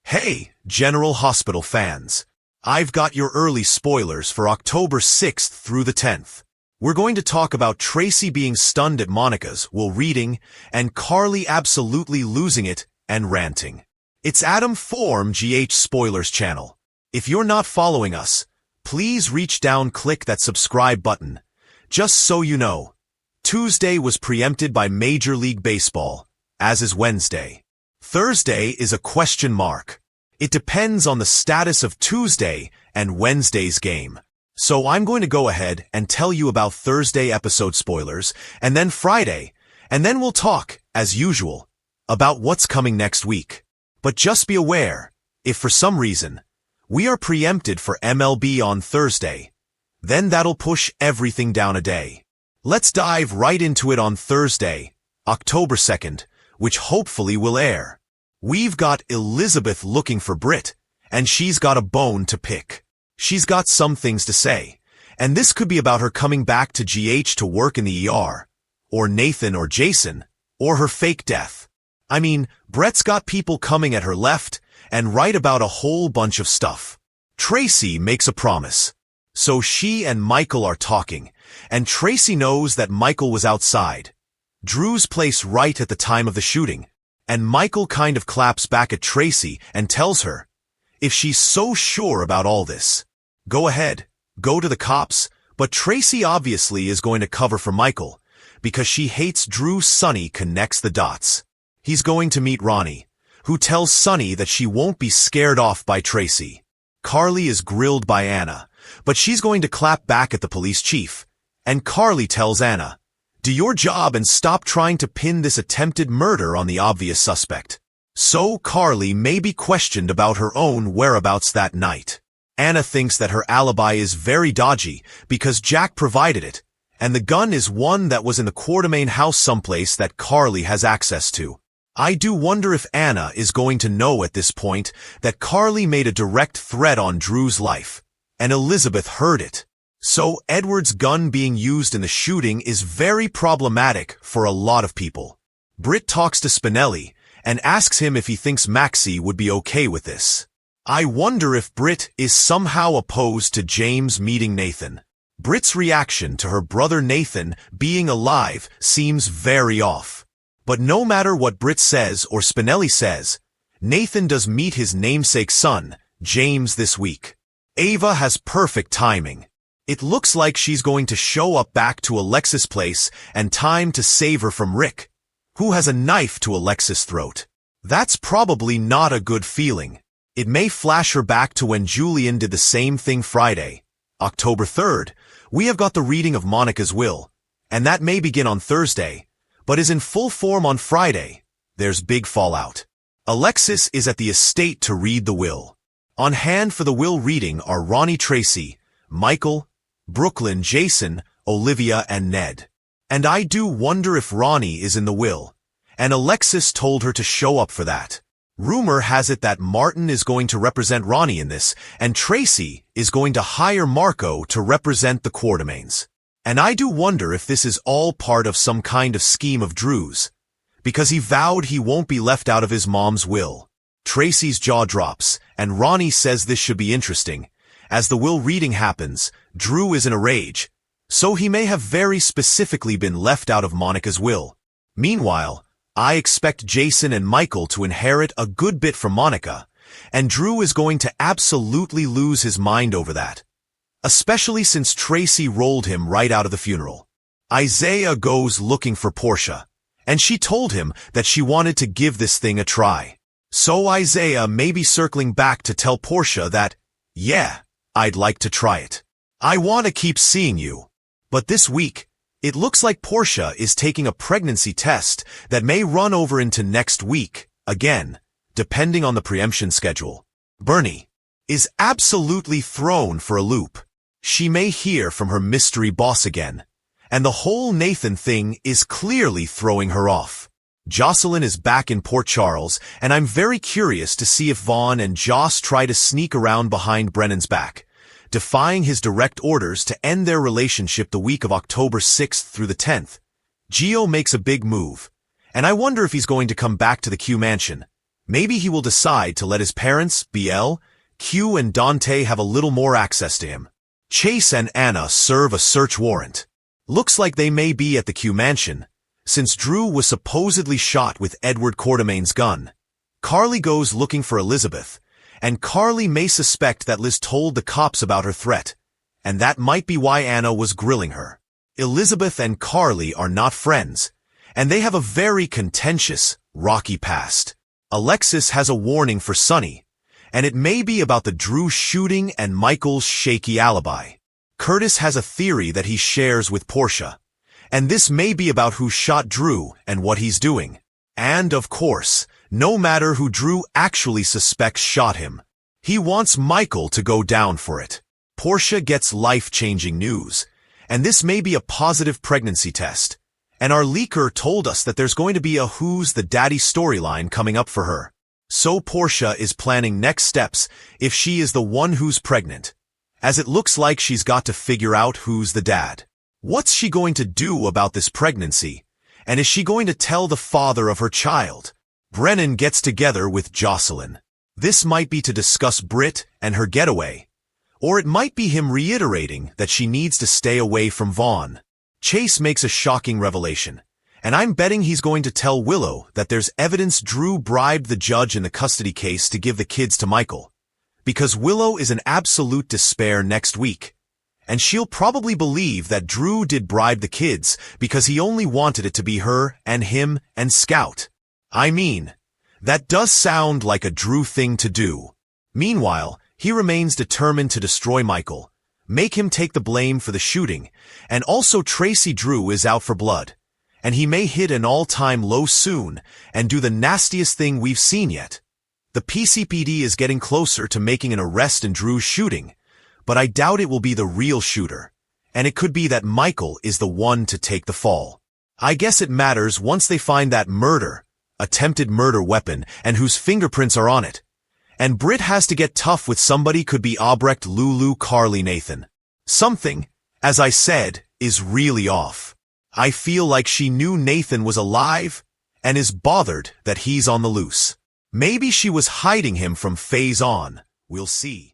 Hey, General Hospital fans. I've got your early spoilers for October 6th through the 10th. We're going to talk about Tracy being stunned at Monica's while reading and Carly absolutely losing it and ranting. It's Adam Form GH Spoilers channel. If you're not following us, please reach down, click that subscribe button. Just so you know, Tuesday was preempted by Major League Baseball, as is Wednesday. Thursday is a question mark. It depends on the status of Tuesday and Wednesday's game. So I'm going to go ahead and tell you about Thursday episode spoilers, and then Friday, and then we'll talk, as usual, about what's coming next week. But just be aware, if for some reason, we are preempted for MLB on Thursday, then that'll push everything down a day. Let's dive right into it on Thursday, October 2nd, which hopefully will air. We've got Elizabeth looking for Britt, and she's got a bone to pick. She's got some things to say, and this could be about her coming back to GH to work in the ER, or Nathan or Jason, or her fake death. I mean, Brett's got people coming at her left and right about a whole bunch of stuff. Tracy makes a promise. So she and Michael are talking, and Tracy knows that Michael was outside Drew's place right at the time of the shooting. And Michael kind of claps back at Tracy and tells her, if she's so sure about all this, go ahead, go to the cops, but Tracy obviously is going to cover for Michael, because she hates Drew. Sonny connects the dots. He's going to meet Ronnie, who tells Sonny that she won't be scared off by Tracy. Carly is grilled by Anna, but she's going to clap back at the police chief, and Carly tells Anna, do your job and stop trying to pin this attempted murder on the obvious suspect. So Carly may be questioned about her own whereabouts that night. Anna thinks that her alibi is very dodgy because Jack provided it, and the gun is one that was in the Quartermain house someplace that Carly has access to. I do wonder if Anna is going to know at this point that Carly made a direct threat on Drew's life, and Elizabeth heard it. So Edward's gun being used in the shooting is very problematic for a lot of people. Britt talks to Spinelli and asks him if he thinks Maxie would be okay with this. I wonder if Britt is somehow opposed to James meeting Nathan. Britt's reaction to her brother Nathan being alive seems very off. But no matter what Britt says or Spinelli says, Nathan does meet his namesake son, James, this week. Ava has perfect timing. It looks like she's going to show up back to Alexis' place and time to save her from Rick, who has a knife to Alexis' throat. That's probably not a good feeling. It may flash her back to when Julian did the same thing Friday, October 3rd. We have got the reading of Monica's will, and that may begin on Thursday, but is in full form on Friday. There's big fallout. Alexis is at the estate to read the will. On hand for the will reading are Ronnie, Tracy, Michael, Brooklyn, Jason, Olivia, and Ned. And I do wonder if Ronnie is in the will, and Alexis told her to show up for that. Rumor has it that Martin is going to represent Ronnie in this, and Tracy is going to hire Marco to represent the Quartermains. And I do wonder if this is all part of some kind of scheme of Drew's, because he vowed he won't be left out of his mom's will. Tracy's jaw drops, and Ronnie says this should be interesting. As the will reading happens, Drew is in a rage, so he may have very specifically been left out of Monica's will. Meanwhile, I expect Jason and Michael to inherit a good bit from Monica, and Drew is going to absolutely lose his mind over that, especially since Tracy rolled him right out of the funeral. Isaiah goes looking for Portia, and she told him that she wanted to give this thing a try. So Isaiah may be circling back to tell Portia that, yeah, I'd like to try it. I want to keep seeing you. But this week, it looks like Portia is taking a pregnancy test that may run over into next week, again, depending on the preemption schedule. Bernie is absolutely thrown for a loop. She may hear from her mystery boss again, and the whole Nathan thing is clearly throwing her off. Jocelyn is back in Port Charles, and I'm very curious to see if Vaughn and Joss try to sneak around behind Brennan's back, defying his direct orders to end their relationship the week of October 6th through the 10th. Gio makes a big move, and I wonder if he's going to come back to the Q mansion, Maybe he will decide to let his parents, BL, Q and Dante have a little more access to him. Chase and Anna serve a search warrant. Looks like they may be at the Q mansion, since Drew was supposedly shot with Edward Quartermain's gun. Carly goes looking for Elizabeth, and Carly may suspect that Liz told the cops about her threat, and that might be why Anna was grilling her. Elizabeth and Carly are not friends, and they have a very contentious, rocky past. Alexis has a warning for Sonny, and it may be about the Drew shooting and Michael's shaky alibi. Curtis has a theory that he shares with Portia, and this may be about who shot Drew and what he's doing. And, of course, no matter who Drew actually suspects shot him, he wants Michael to go down for it. Portia gets life-changing news, and this may be a positive pregnancy test. And our leaker told us that there's going to be a Who's the Daddy storyline coming up for her. So Portia is planning next steps if she is the one who's pregnant, as it looks like she's got to figure out who's the dad. What's she going to do about this pregnancy? And is she going to tell the father of her child? Brennan gets together with Jocelyn. This might be to discuss Britt and her getaway, or it might be him reiterating that she needs to stay away from Vaughn. Chase makes a shocking revelation, and I'm betting he's going to tell Willow that there's evidence Drew bribed the judge in the custody case to give the kids to Michael, because Willow is in absolute despair next week, and she'll probably believe that Drew did bribe the kids because he only wanted it to be her and him and Scout. I mean, that does sound like a Drew thing to do. Meanwhile, he remains determined to destroy Michael, make him take the blame for the shooting, and also Tracy Drew is out for blood, and he may hit an all-time low soon and do the nastiest thing we've seen yet. The PCPD is getting closer to making an arrest in Drew's shooting, but I doubt it will be the real shooter, and it could be that Michael is the one to take the fall. I guess it matters once they find that attempted murder weapon and whose fingerprints are on it. And Britt has to get tough with somebody could be Albrecht, Lulu, Carly, Nathan. Something, as I said, is really off. I feel like she knew Nathan was alive and is bothered that he's on the loose. Maybe she was hiding him from Phase On. We'll see.